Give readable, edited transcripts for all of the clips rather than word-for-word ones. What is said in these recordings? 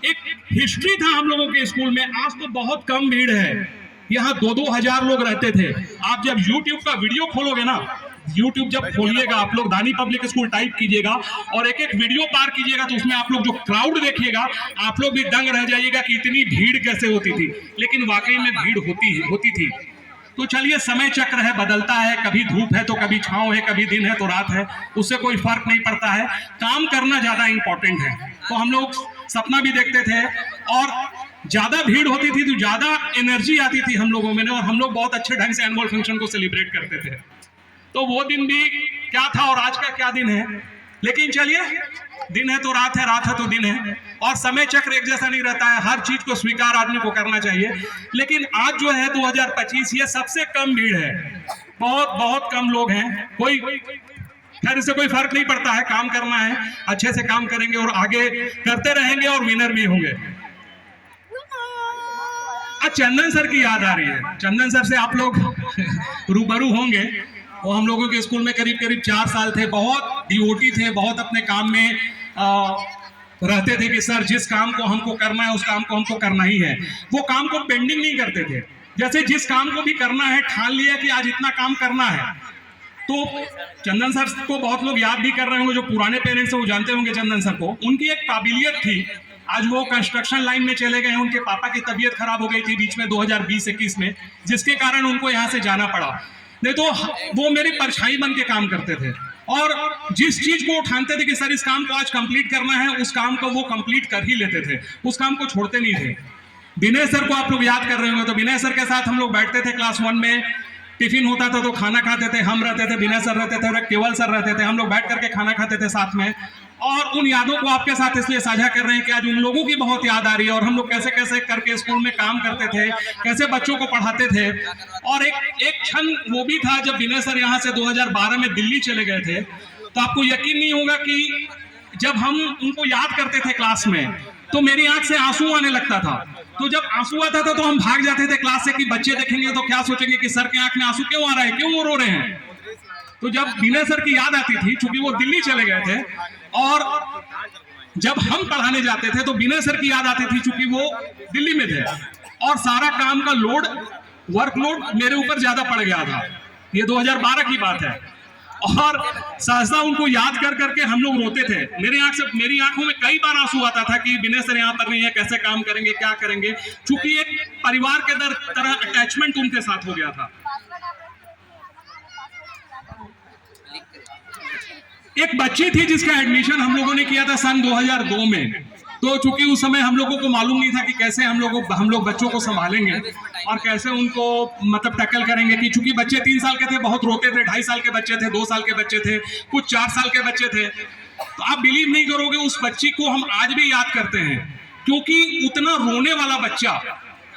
एक हिस्ट्री था हम लोगों के स्कूल में। आज तो बहुत कम भीड़ है, यहाँ 2-2 हजार लोग रहते थे। आप जब YouTube का वीडियो खोलोगे ना, YouTube जब खोलिएगा आप लोग, दानी पब्लिक स्कूल टाइप कीजिएगा और एक एक वीडियो पार कीजिएगा, तो उसमें आप लोग जो क्राउड देखिएगा आप लोग भी दंग रह जाइएगा कि इतनी भीड़ कैसे होती थी। लेकिन वाकई में भीड़ होती थी। तो चलिए, समय चक्र है, बदलता है, कभी धूप है तो कभी छांव है, कभी दिन है तो रात है, उससे कोई फर्क नहीं पड़ता है। काम करना ज्यादा इंपॉर्टेंट है। तो हम लोग सपना भी देखते थे और ज्यादा भीड़ होती थी तो ज्यादा एनर्जी आती थी हम लोगों में, और हम लोग बहुत अच्छे ढंग से एनुअल फंक्शन को सेलिब्रेट करते थे। तो वो दिन भी क्या था और आज का क्या दिन है। लेकिन चलिए, दिन है तो रात है तो दिन है, और समय चक्र एक जैसा नहीं रहता है। हर चीज को स्वीकार आदमी को करना चाहिए। लेकिन आज जो है 2025, ये सबसे कम भीड़ है, बहुत बहुत कम लोग हैं। कोई खैर, इससे कोई फर्क नहीं पड़ता है, काम करना है, अच्छे से काम करेंगे और आगे करते रहेंगे और विनर भी होंगे। आज चंदन सर की याद आ रही है। चंदन सर से आप लोग रूबरू होंगे। वो हम लोगों के स्कूल में करीब 4 साल थे, बहुत डिवोटी थे, बहुत अपने काम में रहते थे कि सर जिस काम को हमको करना है उस काम को हमको करना ही है। वो काम को पेंडिंग नहीं करते थे। जैसे जिस काम को भी करना है, ठान लिया कि आज इतना काम करना है। तो चंदन सर को बहुत लोग याद भी कर रहे होंगे, जो पुराने पेरेंट्स हैं वो जानते होंगे चंदन सर को। उनकी एक काबिलियत थी। आज वो कंस्ट्रक्शन लाइन में चले गए हैं। उनके पापा की तबीयत खराब हो गई थी बीच में 2020-21 में, जिसके कारण उनको यहाँ से जाना पड़ा। नहीं तो वो मेरी परछाई बन के काम करते थे, और जिस चीज को ठानते थे कि सर इस काम को आज कंप्लीट करना है, उस काम को वो कंप्लीट कर ही लेते थे, उस काम को छोड़ते नहीं थे। विनय सर को आप लोग याद कर रहे होंगे। तो विनय सर के साथ हम लोग बैठते थे क्लास 1 में, टिफिन होता था तो खाना खाते थे। हम रहते थे, विनय सर रहते थे, केवल सर रहते थे। हम लोग बैठ करके खाना खाते थे साथ में। और उन यादों को आपके साथ इसलिए साझा कर रहे हैं कि आज उन लोगों की बहुत याद आ रही है, और हम लोग कैसे कैसे करके स्कूल में काम करते थे, कैसे बच्चों को पढ़ाते थे। और एक क्षण वो भी था जब विनय सर यहाँ से 2012 में दिल्ली चले गए थे। तो आपको यकीन नहीं होगा कि जब हम उनको याद करते थे क्लास में, तो मेरी आंख से आंसू आने लगता था। तो जब आंसू आता था तो हम भाग जाते थे क्लास से कि बच्चे देखेंगे तो क्या सोचेंगे कि सर के आंख में आंसू क्यों आ रहा है, क्यों वो रो रहे हैं। तो जब विनय सर की याद आती थी, चूंकि वो दिल्ली चले गए थे, और जब हम पढ़ाने जाते थे तो विनय सर की याद आती थी, चूंकि वो दिल्ली में थे, और सारा काम का लोड, वर्कलोड मेरे ऊपर ज्यादा पड़ गया था। ये 2012 की बात है। और सहसा उनको याद कर करके हम लोग रोते थे। मेरी आंखों में कई बार आंसू आता था कि विनय सर यहाँ पर नहीं है, कैसे काम करेंगे, क्या करेंगे। चूंकि एक परिवार के तरह अटैचमेंट उनके साथ हो गया था। एक बच्ची थी जिसका एडमिशन हम लोगों ने किया था सन 2002 में। तो चूंकि उस समय हम लोगों को मालूम नहीं था कि कैसे हम लोग बच्चों को संभालेंगे और कैसे उनको मतलब टैकल करेंगे। कि चूंकि बच्चे 3 साल के थे, बहुत रोते थे, 2.5 साल के बच्चे थे, 2 साल के बच्चे थे, कुछ 4 साल के बच्चे थे। तो आप बिलीव नहीं करोगे, उस बच्ची को हम आज भी याद करते हैं, क्योंकि उतना रोने वाला बच्चा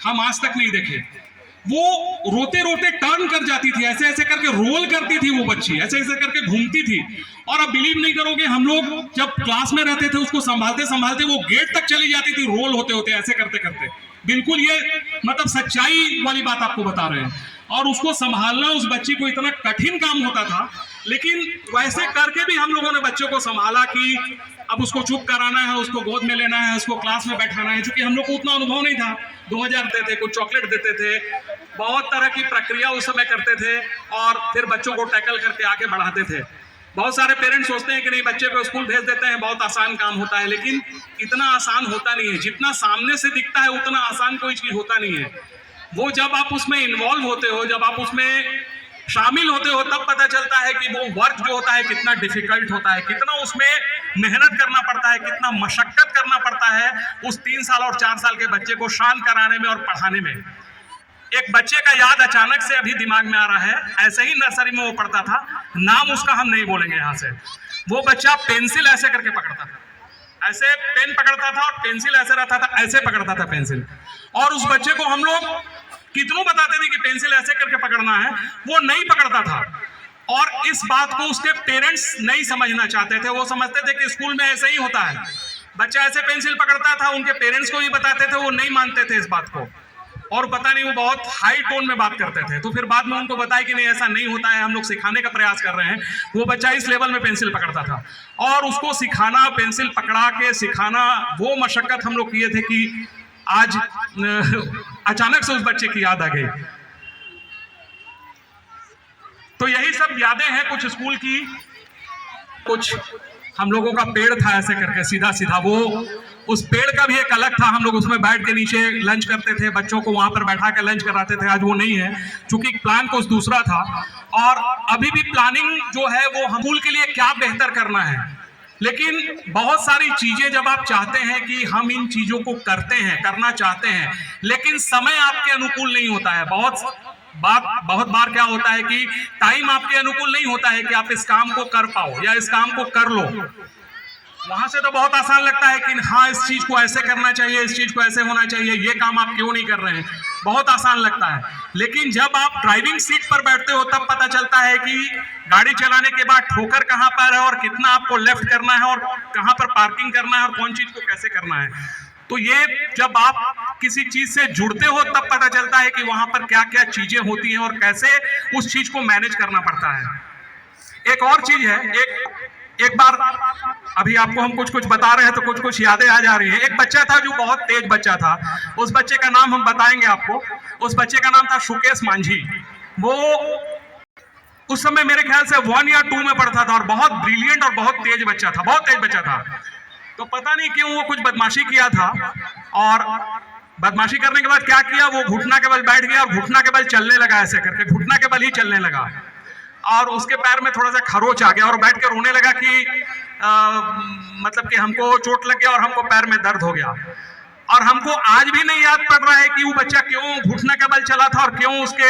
हम आज तक नहीं देखे। वो रोते रोते टर्न कर जाती थी, ऐसे ऐसे करके रोल करती थी वो बच्ची, ऐसे ऐसे करके घूमती थी। और अब बिलीव नहीं करोगे, हम लोग जब क्लास में रहते थे उसको संभालते संभालते वो गेट तक चली जाती थी, रोल होते होते, ऐसे करते करते। बिल्कुल ये मतलब सच्चाई वाली बात आपको बता रहे हैं। और उसको संभालना उस बच्ची को इतना कठिन काम होता था, लेकिन वैसे करके भी हम लोगों ने बच्चों को संभाला कि अब उसको चुप कराना है, उसको गोद में लेना है, उसको क्लास में बैठाना है। क्योंकि हम लोग को उतना अनुभव नहीं था। 2000 देते थे, कुछ चॉकलेट देते थे, बहुत तरह की प्रक्रिया उस समय करते थे, और फिर बच्चों को टैकल करके आगे बढ़ाते थे। बहुत सारे पेरेंट्स सोचते हैं कि नहीं, बच्चे को स्कूल भेज देते हैं, बहुत आसान काम होता है, लेकिन इतना आसान होता नहीं है। जितना सामने से दिखता है उतना आसान कोई चीज होता नहीं है। वो जब आप उसमें इन्वॉल्व होते हो, जब आप उसमें शामिल होते हो, तब पता चलता है कि वो वर्क जो होता है कितना डिफिकल्ट होता है, कितना उसमें मेहनत करना पड़ता है, कितना मशक्कत करना पड़ता है उस 3 साल और 4 साल के बच्चे को शांत कराने में और पढ़ाने में। एक बच्चे का याद अचानक से अभी दिमाग में आ रहा है। ऐसे ही नर्सरी में वो पढ़ता था, नाम उसका हम नहीं बोलेंगे यहाँ से। वो बच्चा पेंसिल ऐसे करके पकड़ता था, ऐसे पेन पकड़ता था, और पेंसिल ऐसे रहता था, ऐसे पकड़ता था पेंसिल। और उस बच्चे को हम लोग कितनों बताते थे कि पेंसिल ऐसे करके पकड़ना है, वो नहीं पकड़ता था। और इस बात को उसके पेरेंट्स नहीं समझना चाहते थे। वो समझते थे कि स्कूल में ऐसे ही होता है, बच्चा ऐसे पेंसिल पकड़ता था। उनके पेरेंट्स को भी बताते थे, वो नहीं मानते थे इस बात को। और पता नहीं वो बहुत हाई टोन में बात करते थे। तो फिर बाद में उनको बताया कि नहीं ऐसा नहीं होता है, हम लोग सिखाने का प्रयास कर रहे हैं। वो बच्चा इस लेवल में पेंसिल पकड़ता था और उसको सिखाना, पेंसिल पकड़ा के सिखाना, वो मशक्कत हम लोग किए थे कि आज अचानक से उस बच्चे की याद आ गई। तो यही सब यादें हैं कुछ स्कूल की। कुछ हम लोगों का पेड़ था ऐसे करके सीधा सीधा, वो उस पेड़ का भी एक अलग था। हम लोग उसमें बैठ के नीचे लंच करते थे, बच्चों को वहां पर बैठा के लंच कराते थे। आज वो नहीं है, चूंकि प्लान कुछ दूसरा था। और अभी भी प्लानिंग जो है वो हम स्कूल के लिए क्या बेहतर करना है। लेकिन बहुत सारी चीजें जब आप चाहते हैं कि हम इन चीजों को करते हैं, करना चाहते हैं, लेकिन समय आपके अनुकूल नहीं होता है। बहुत बार क्या होता है कि टाइम आपके अनुकूल नहीं होता है कि आप इस काम को कर पाओ या इस काम को कर लो। वहां से तो बहुत आसान लगता है कि हाँ इस चीज को ऐसे करना चाहिए, इस चीज को ऐसे होना चाहिए, ये काम आप क्यों नहीं कर रहे हैं, बहुत आसान लगता है। लेकिन जब आप ड्राइविंग सीट पर बैठते हो तब पता चलता है कि गाड़ी चलाने के बाद ठोकर कहां पर है और कितना आपको लेफ्ट करना है और कहां पर पार्किंग करना है और कौन चीज को कैसे करना है। तो ये जब आप किसी चीज से जुड़ते हो तब पता चलता है कि वहां पर क्या क्या चीजें होती हैं और कैसे उस चीज को मैनेज करना पड़ता है। एक और चीज है, एक बार अभी आपको हम कुछ बता रहे हैं तो कुछ यादें आ जा रही हैं। एक बच्चा था जो बहुत तेज बच्चा था, उस बच्चे का नाम हम बताएंगे आपको। उस बच्चे का नाम था सुकेश मांझी। वो उस समय मेरे ख्याल से 1 या 2 में पढ़ता था और बहुत ब्रिलियंट और बहुत तेज बच्चा था, बहुत तेज बच्चा था। तो पता नहीं क्यों वो कुछ बदमाशी किया था और बदमाशी करने के बाद क्या किया, वो घुटना के बल बैठ गया और घुटना के बल चलने लगा, ऐसे करके घुटना के बल ही चलने लगा। और उसके पैर में थोड़ा सा खरोच आ गया और बैठ के रोने लगा कि मतलब कि हमको चोट लग गया और हमको पैर में दर्द हो गया। और हमको आज भी नहीं याद पड़ रहा है कि वो बच्चा क्यों घुटने के बल चला था और क्यों उसके